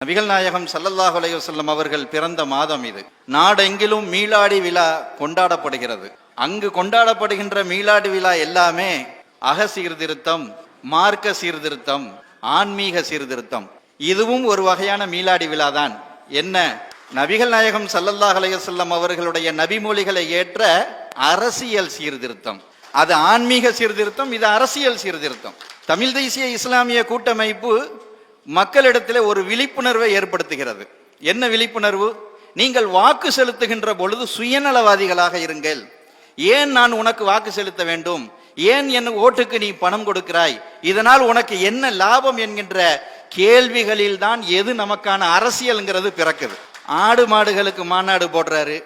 நபிகள் நாயகம் ஸல்லல்லாஹு அலைஹி வஸல்லம் அவர்கள் பிறந்த மாதம் இது. நாடெங்கிலும் மீலாடி விழா கொண்டாடப்படுகிறது. அங்கு கொண்டாடப்படுகின்ற மீலாடி விழா எல்லாமே அக சீர்திருத்தம், மார்க்க சீர்திருத்தம், ஆன்மீக சீர்திருத்தம். இதுவும் ஒரு வகையான மீலாடி விழா தான். என்ன? நபிகள் நாயகம் ஸல்லல்லாஹு அலைஹி வஸல்லம் அவர்களுடைய நபிமொழிகளை ஏற்ற அரசியல் சீர்திருத்தம். அது ஆன்மீக சீர்திருத்தம், இது அரசியல் சீர்திருத்தம். தமிழ் தேசிய இஸ்லாமிய கூட்டமைப்பு மக்களிடத்தில் ஒரு விழிப்புணர்வை ஏற்படுத்துகிறது. என்ன விழிப்புணர்வு? நீங்கள் வாக்கு செலுத்துகின்ற பொழுது சுயநலவாதிகளாக இருங்கள். ஏன் நான் உனக்கு வாக்கு செலுத்த வேண்டும்? ஏன் என் ஓட்டுக்கு நீ பணம் கொடுக்கிறாய்? இதனால் உனக்கு என்ன லாபம் என்கின்ற கேள்விகளில் தான் எது நமக்கான அரசியல்ங்கிறது பிறக்குது. ஆடு மாடுகளுக்கு மாநாடு போடுறாரு.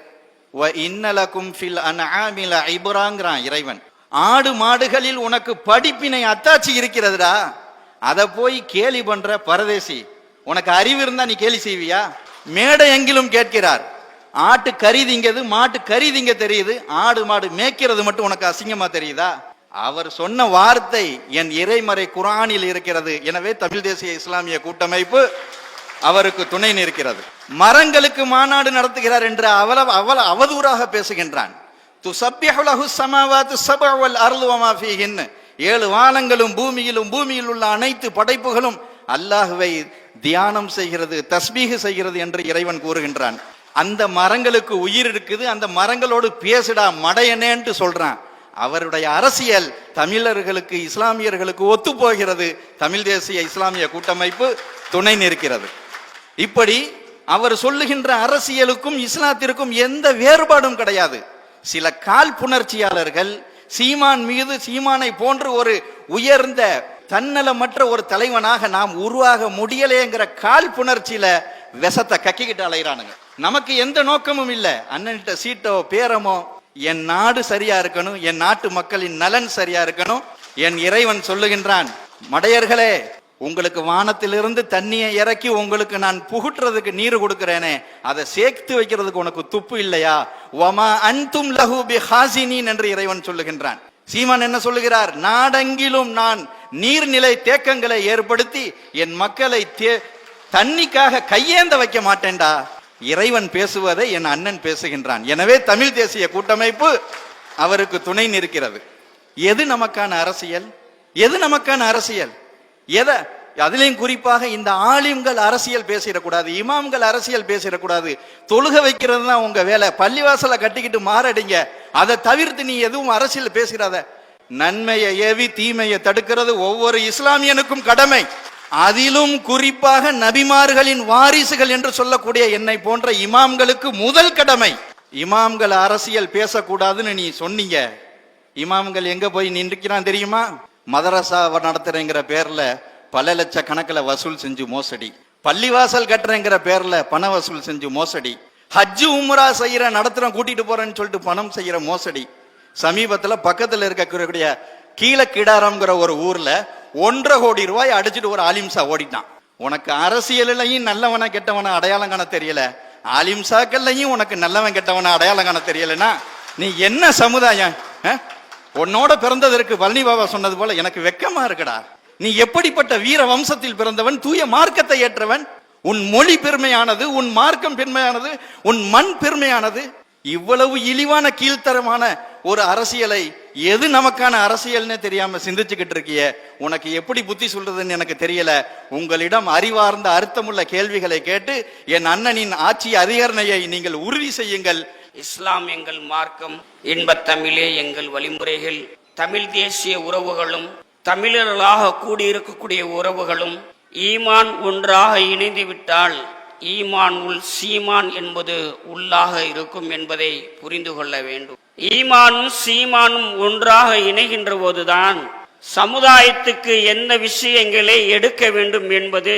இன்னலக்கும் ஃபில் அன்ஆமில இப்ராங்கிறான் இறைவன். ஆடு மாடுகளில் உனக்கு படிப்பினை அத்தாட்சி இருக்கிறதுடா. அதை போய் கேலி பண்ற பரதேசி, உனக்கு அறிவு இருந்தா நீ கேலி செய்வியா? மேடை எங்கிலும் கேட்கிறார். ஆட்டு கறி திங்கிறது, மாட்டு கறி திங்க தெரியுது, ஆடு மாடு மேய்க்கிறது மட்டும் உனக்கு அசிங்கமா தெரியுதா? அவர் சொன்ன வார்த்தை என் இறைமறை குர்ஆனில் இருக்கிறது. எனவே தமிழ் தேசிய இஸ்லாமிய கூட்டமைப்பு அவருக்கு துணை நிற்கிறது. மரங்களுக்கு மாநாடு நடத்துகிறார் என்று அவதூறாக பேசுகின்றான். துஸப்பிஹு லஹு ஸமாவாத்து ஸப்உ வல் அர்து வமா ஃபீஹின். 7 வானங்களும் பூமியிலும் பூமியில் உள்ள அனைத்து படைப்புகளும் அல்லாஹ்வை தியானம் செய்கிறது, தஸ்பீஹ் செய்கிறது என்று இறைவன் கூறுகின்றான். அந்த மரங்களுக்கு உயிர் இருக்குது, அந்த மரங்களோடு பேசுடா மடையனேன்ட்டு சொல்றான். அவருடைய அரசியல் தமிழர்களுக்கு, இஸ்லாமியர்களுக்கு ஒத்து போகிறது. தமிழ் தேசிய இஸ்லாமிய கூட்டமைப்பு துணை நிற்கிறது. இப்படி அவர் சொல்லுகின்ற அரசியலுக்கும் இஸ்லாத்திற்கும் எந்த வேறுபாடும் கிடையாது. சில காழ்ப்புணர்ச்சியாளர்கள் சீமான் மீது, சீமானை போன்று ஒரு உயர்ந்த தன்னலமற்ற ஒரு தலைவனாக நாம் உருவாக முடியலைங்கிற காழ்ப்புணர்ச்சியில விஷத்தை கக்கிக்கிட்டு அலைகிறானுங்க. நமக்கு எந்த நோக்கமும் இல்லை. அண்ணன்கிட்ட சீட்டோ பேரமோ, என் நாடு சரியா இருக்கணும், என் நாட்டு மக்களின் நலன் சரியா இருக்கணும். என் இறைவன் சொல்லுகின்றான், மடையர்களே, உங்களுக்கு வானத்திலிருந்து தண்ணியை இறக்கி உங்களுக்கு நான் புகுட்டுறதுக்கு நீர் கொடுக்கிறேனே, அதை சேர்த்து வைக்கிறதுக்கு உனக்கு துப்பு இல்லையா? வமா அன்தும் லஹு பிஹாசினீன் என்று இறைவன் சொல்லுகின்றான். சீமான் என்ன சொல்லுகிறார்? நாடெங்கிலும் நான் நீர்நிலை தேக்கங்களை ஏற்படுத்தி என் மக்களை தண்ணிக்காக கையேந்த வைக்க மாட்டேன்டா. இறைவன் பேசுவதை என் அண்ணன் பேசுகின்றான். எனவே தமிழ் தேசிய கூட்டமைப்பு அவருக்கு துணை நிற்கிறது. எது நமக்கான அரசியல்? எது நமக்கான அரசியல்? எதை? அதிலையும் குறிப்பாக இந்த ஆலிம்கள் அரசியல் பேசிடக்கூடாது, இமாம்கள் அரசியல் பேசிடக்கூடாது. தொழுக வைக்கிறது தான் உங்க வேலை. பள்ளிவாசலை கட்டிக்கிட்டு மாரடிங்க. அதை தவிர்த்து நீ எதுவும் அரசியல் பேசுறாத. நன்மையை ஏவி தீமையை தடுக்கிறது ஒவ்வொரு இஸ்லாமியனுக்கும் கடமை. அதிலும் குறிப்பாக நபிமார்களின் வாரிசுகள் என்று சொல்லக்கூடிய என்னை போன்ற இமாம்களுக்கு முதல் கடமை. இமாம்கள் அரசியல் பேசக்கூடாதுன்னு நீ சொன்னீங்க. இமாம்கள் எங்க போய் நின்றுக்கிறான் தெரியுமா? மதரசா நடத்துறேங்கிற பேர்ல பல லட்ச கணக்கில் வசூல் செஞ்சு மோசடி, பள்ளிவாசல் கட்டுறேங்கிற பேர்ல பண வசூல் செஞ்சு மோசடி, ஹஜ்ஜு உம்ரா செய்யற நடத்துறோம் கூட்டிட்டு போறேன்னு சொல்லிட்டு பணம் செய்யற மோசடி. சமீபத்தில் பக்கத்தில் இருக்கக்கூடிய கீழக்கிடாரம்ங்கிற ஒரு ஊர்ல 1.5 கோடி ரூபாய் அடிச்சுட்டு ஒரு ஆலிம்சா ஓடிட்டான். உனக்கு அரசியலையும் நல்லவன கெட்டவன அடையாளம் காண தெரியல, ஆலிம்சாக்கள்லையும் உனக்கு நல்லவன் கெட்டவன அடையாளம் காண தெரியலன்னா நீ என்ன சமுதாயம்? உன்னோட பிறந்ததற்கு பழனி பாபா சொன்னது போல எனக்கு வெக்கமா இருக்குடா. நீ எப்படிப்பட்ட வீர வம்சத்தில் பிறந்தவன், தூய மார்க்கத்தை ஏற்றவன். உன் மொழி பெருமையானது, உன் மார்க்கம் பெருமையானது, உன் மண் பெருமையானது. இவ்வளவு இழிவான கீழ்த்தரமான ஒரு அரசியலை, எது நமக்கான அரசியல்னு தெரியாம சிந்திச்சுக்கிட்டு இருக்கிய, உனக்கு எப்படி புத்தி சொல்றதுன்னு எனக்கு தெரியல. உங்களிடம் அறிவார்ந்த அர்த்தமுள்ள கேள்விகளை கேட்டு என் அண்ணனின் ஆட்சி அதிகாரணையை நீங்கள் உறுதி செய்யுங்கள். இஸ்லாம் எங்கள் மார்க்கம், இன்பத் தமிழே எங்கள் வழிமுறைகள். தமிழ் தேசிய உறவுகளும் தமிழர்களாக கூடியிருக்கக்கூடிய உறவுகளும் ஈமான் ஒன்றாக இணைந்து விட்டால் ஈமான் உள் சீமான் என்பது உள்ளாக இருக்கும் என்பதை புரிந்து கொள்ள வேண்டும். ஈமானும் சீமானும் ஒன்றாக இணைகின்ற போதுதான் சமுதாயத்துக்கு எந்த விஷயங்களை எடுக்க வேண்டும் என்பது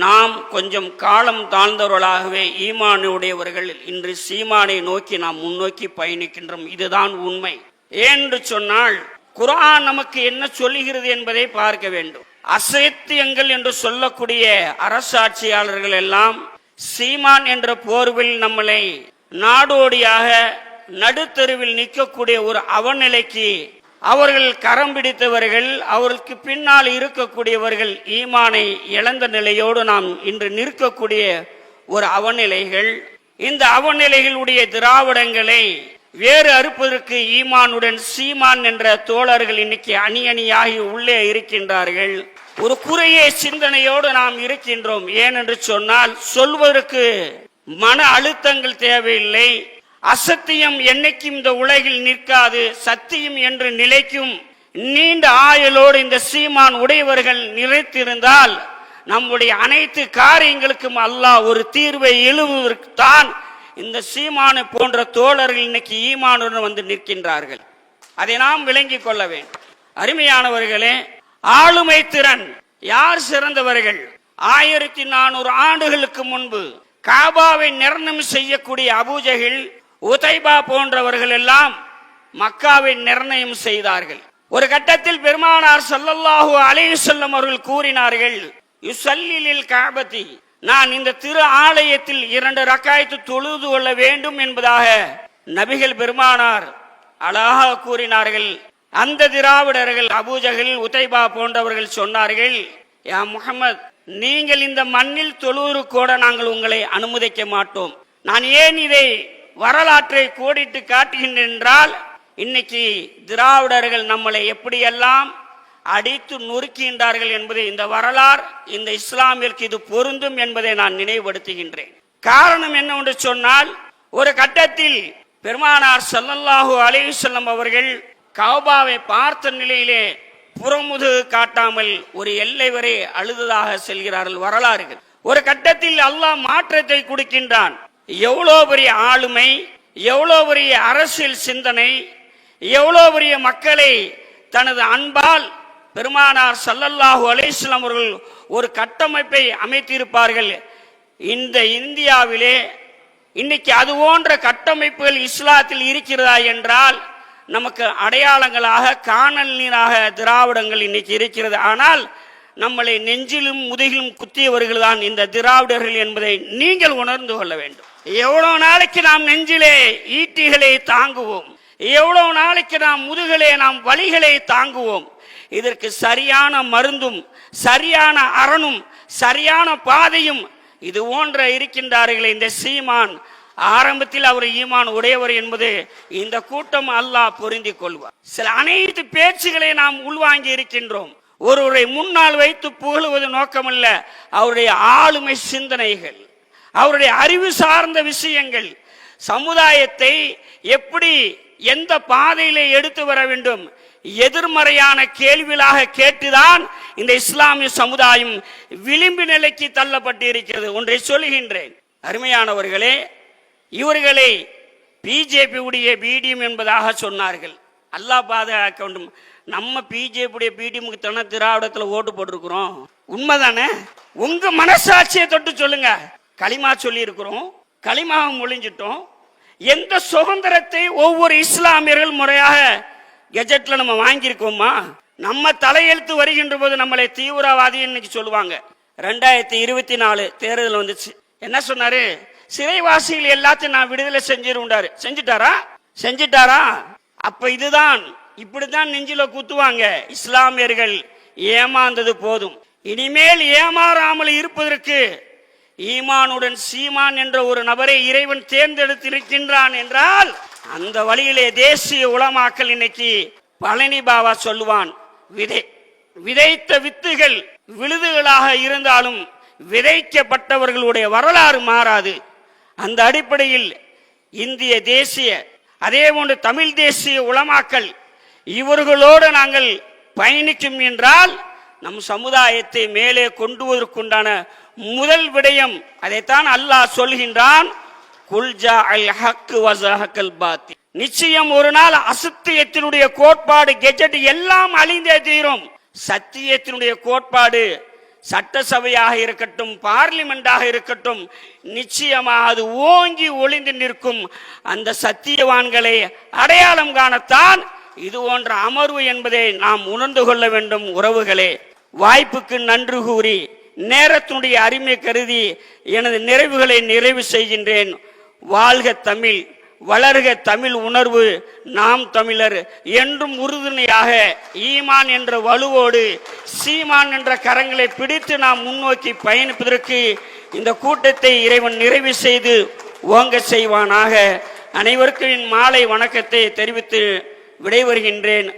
நாம் கொஞ்சம் காலம் தாழ்ந்தவர்களாகவே ஈமானுடையவர்கள் இன்று சீமானை நோக்கி நாம் முன்னோக்கி பயணிக்கின்றோம். இதுதான் உண்மை. ஏன்று சொன்னால் குர்ஆன் நமக்கு என்ன சொல்லுகிறது என்பதை பார்க்க வேண்டும். அசத்தியங்கள் என்று சொல்லக்கூடிய அரசாட்சியாளர்கள் எல்லாம் சீமான் என்ற போர்வில் நம்மளை நாடோடியாக நடுத்தருவில் நிற்கக்கூடிய ஒரு அவநிலைக்கு அவர்கள் கரம் பிடித்தவர்கள், அவர்களுக்கு பின்னால் இருக்கக்கூடியவர்கள் ஈமானை இழந்த நிலையோடு நாம் இன்று நிற்கக்கூடிய ஒரு அவநிலைகள். இந்த அவநிலைகளுடைய திராவிடங்களை வேறு அறுப்பதற்கு ஈமானுடன் சீமான் என்ற தோழர்கள் இன்னைக்கு அணி அணியாகி உள்ளே இருக்கின்றார்கள். ஒரு குறைய சிந்தனையோடு நாம் இருக்கின்றோம். ஏனென்று சொன்னால் சொல்வதற்கு மன அழுத்தங்கள் தேவையில்லை. அசத்தியம் என்னைக்கும் இந்த உலகில் நிற்காது, சத்தியம் என்று நிலைக்கும். நீண்ட ஆயுளோடு இந்த சீமான் உடையவர்கள் நிலைத்திருந்தால் நம்முடைய அனைத்து காரியங்களுக்கும் அல்லாஹ் ஒரு தீர்வை எழுவதற்குத்தான் இந்த சீமானை போன்ற தோழர்கள் இன்னைக்கு ஈமானுடன் வந்து நிற்கின்றார்கள். அதை நாம் விளங்கிக் கொள்ள வேண்டும். அருமையானவர்களே, ஆளுமை திறன் யார் சிறந்தவர்கள்? 1400 ஆண்டுகளுக்கு முன்பு காபாவை நிர்ணயம் செய்யக்கூடிய அபூஜஹில், உதைபா போன்றவர்கள் எல்லாம் மக்காவை நிர்ணயம் செய்தார்கள். ஒரு கட்டத்தில் பெருமானார் ஸல்லல்லாஹு அலைஹி வஸல்லம் அவர்கள் கூறினார்கள், யுஸல்லிலில் கஅபதி, நான் இந்த திரு ஆலயத்தில் 2 ரக்காயத்து தொழுது கொள்ள வேண்டும் என்பதாக நபிகள் பெருமானார் அழகாக கூறினார்கள். அந்த திராவிடர்கள் அபூஜஹில், உதைபா போன்றவர்கள் சொன்னார்கள், யா முஹம்மத், நீங்கள் இந்த மண்ணில் தொழுவது கூட நாங்கள் உங்களை அனுமதிக்க மாட்டோம். நான் ஏன் இதை வரலாற்றை கோடிட்டு காட்டுகின்றேன் என்றால், இன்னைக்கு திராவிடர்கள் நம்மளை எப்படியெல்லாம் அடித்து நொறுக்கின்றார்கள் என்பதை இந்த வரலாறு, இந்த இஸ்லாமிற்கு இது பொருந்தும் என்பதை நான் நினைவுபடுத்துகின்றேன். காரணம் என்னவென்று சொன்னால், ஒரு கட்டத்தில் பெருமானார் ஸல்லல்லாஹு அலைஹி வஸல்லம் அவர்கள் கஅபாவை பார்த்த நிலையிலே புறமுதுகு காட்டாமல் ஒரு எல்லை வரை அழுததாக செல்கிறார்கள் வரலாறுகள். ஒரு கட்டத்தில் அல்லாஹ் மாற்றத்தை கொடுக்கின்றான். எவ்வளோ பெரிய ஆளுமை, எவ்வளோ பெரிய அரசியல் சிந்தனை, எவ்வளோ பெரிய மக்களை தனது அன்பால் பெருமானார் ஸல்லல்லாஹு அலைஹி வஸல்லம் அவர்கள் ஒரு கட்டமைப்பை அமைத்திருப்பார்கள். இந்த இந்தியாவிலே இன்னைக்கு அது போன்ற கட்டமைப்புகள் இஸ்லாத்தில் இருக்கிறதா என்றால் நமக்கு அடையாளங்களாக காணல் நீராக திராவிடங்கள் இன்னைக்கு இருக்கிறது. ஆனால் நம்மளை நெஞ்சிலும் முதுகிலும் குத்தியவர்கள் தான் இந்த திராவிடர்கள் என்பதை நீங்கள் உணர்ந்து கொள்ள வேண்டும். எவ்வளவு நாளைக்கு நாம் நெஞ்சிலே ஈட்டிகளை தாங்குவோம்? எவ்வளவு நாளைக்கு நாம் முதுகிலே நாம் வலிகளை தாங்குவோம்? இதற்கு சரியான மருந்தும் சரியான அரணும் சரியான பாதையும் இது போன்ற இருக்கின்றார்களே இந்த சீமான். ஆரம்பத்தில் அவர் ஈமான் உடையவர் என்பது இந்த கூட்டம் அல்லாஹ் பொருந்திக் கொள்வார். சில அனைத்து பேச்சுகளை நாம் உள்வாங்கி இருக்கின்றோம். ஒருவரை முன்னால் வைத்து புகழுவது நோக்கமல்ல, அவருடைய ஆளுமை சிந்தனைகள், அவருடைய அறிவு சார்ந்த விஷயங்கள், சமுதாயத்தை எப்படி எந்த பாதையிலே எடுத்து வர வேண்டும், எதிர்மறையான கேள்விகளாக கேட்டுதான் இந்த இஸ்லாமிய சமுதாயம் விளிம்பு நிலைக்கு தள்ளப்பட்டு இருக்கிறது. ஒன்றை சொல்லுகின்றேன் அருமையானவர்களே, இவர்களை பிஜேபி உடைய பிடிஎம் என்பதாக சொன்னார்கள். அல்லாஹ் பாதுகாக்க வேண்டும். நம்ம பிஜேபி உடைய பிடிஎம்க்கு தானே திராவிடத்தில் ஓட்டு போட்டிருக்கிறோம். உண்மைதானே? உங்க மனசாட்சியை தொட்டு சொல்லுங்க. களிமா சொல்லி இருக்கிறோம், களிமாவை மொழிஞ்சிட்டோம். எந்த சுதந்திரத்தை ஒவ்வொரு இஸ்லாமியர்கள் முறையாக கெஜெட்ல நம்ம வாங்கியிருக்கோமா? நம்ம தலையெழுத்து வருகின்ற போது நம்மளை தீவிரவாதி இன்னைக்கு சொல்லுவாங்க. 2024 தேர்தல் வந்துச்சு. என்ன சொன்னாரு? சிறைவாசிகள் எல்லாத்தையும் நான் விடுதலை செஞ்சிருந்தாரு. செஞ்சிட்டாரா? அப்ப இதுதான், இப்படித்தான் நெஞ்சில குத்துவாங்க. இஸ்லாமியர்கள் ஏமாந்தது போதும். இனிமேல் ஏமாறாமல் இருப்பதற்கு ஈமானுடன் சீமான் என்ற ஒரு நபரை இறைவன் தேர்ந்தெடுத்திருக்கின்றான் என்றால் அந்த வழியிலே தேசிய உலமாக்கள் இன்னைக்கு பழனி பாபா சொல்லுவான், விதைத்த வித்துகள் விழுதுகளாக இருந்தாலும் விதைக்கப்பட்டவர்களுடைய வரலாறு மாறாது. அந்த அடிப்படையில் இந்திய தேசிய, அதே போன்று தமிழ் தேசிய உலமாக்கள் இவர்களோடு நாங்கள் பயணிக்கும் என்றால் நம் சமுதாயத்தை மேலே கொண்டு வருவதற்குண்டான முதல் விடயம் அதைத்தான் அல்லாஹ் சொல்கின்றான், குல்ஜா அல் ஹக் வஸஹகல் பாத்தில். நிச்சயம் ஒரு நாள் அசத்தியத்தினுடைய கோட்பாடு கெஜெட் எல்லாம் அழிந்தே தீரும். சத்தியத்தினுடைய கோட்பாடு சட்டசபையாக இருக்கட்டும், பார்லிமெண்டாக இருக்கட்டும், நிச்சயமாக அது ஓங்கி ஒளிந்து நிற்கும். அந்த சத்தியவான்களை அடையாளம் காணத்தான் இது போன்ற அமர்வு என்பதை நாம் உணர்ந்து கொள்ள வேண்டும். உறவுகளே, வாய்ப்புக்கு நன்றி கூறி நேரத்தினுடைய அருமை கருதி எனது நிறைவுகளை நிறைவு செய்கின்றேன். வாழ்க தமிழ், வளர்க தமிழ் உணர்வு, நாம் தமிழர் என்றும் உறுதுணையாக ஈமான் என்ற வலுவோடு சீமான் என்ற கரங்களை பிடித்து நாம் முன்னோக்கி பயணிப்பதற்கு இந்த கூட்டத்தை இறைவன் நிறைவு செய்து ஓங்க செய்வானாக. அனைவருக்கும் என் மாலை வணக்கத்தை தெரிவித்து விடைபெறுகின்றேன்.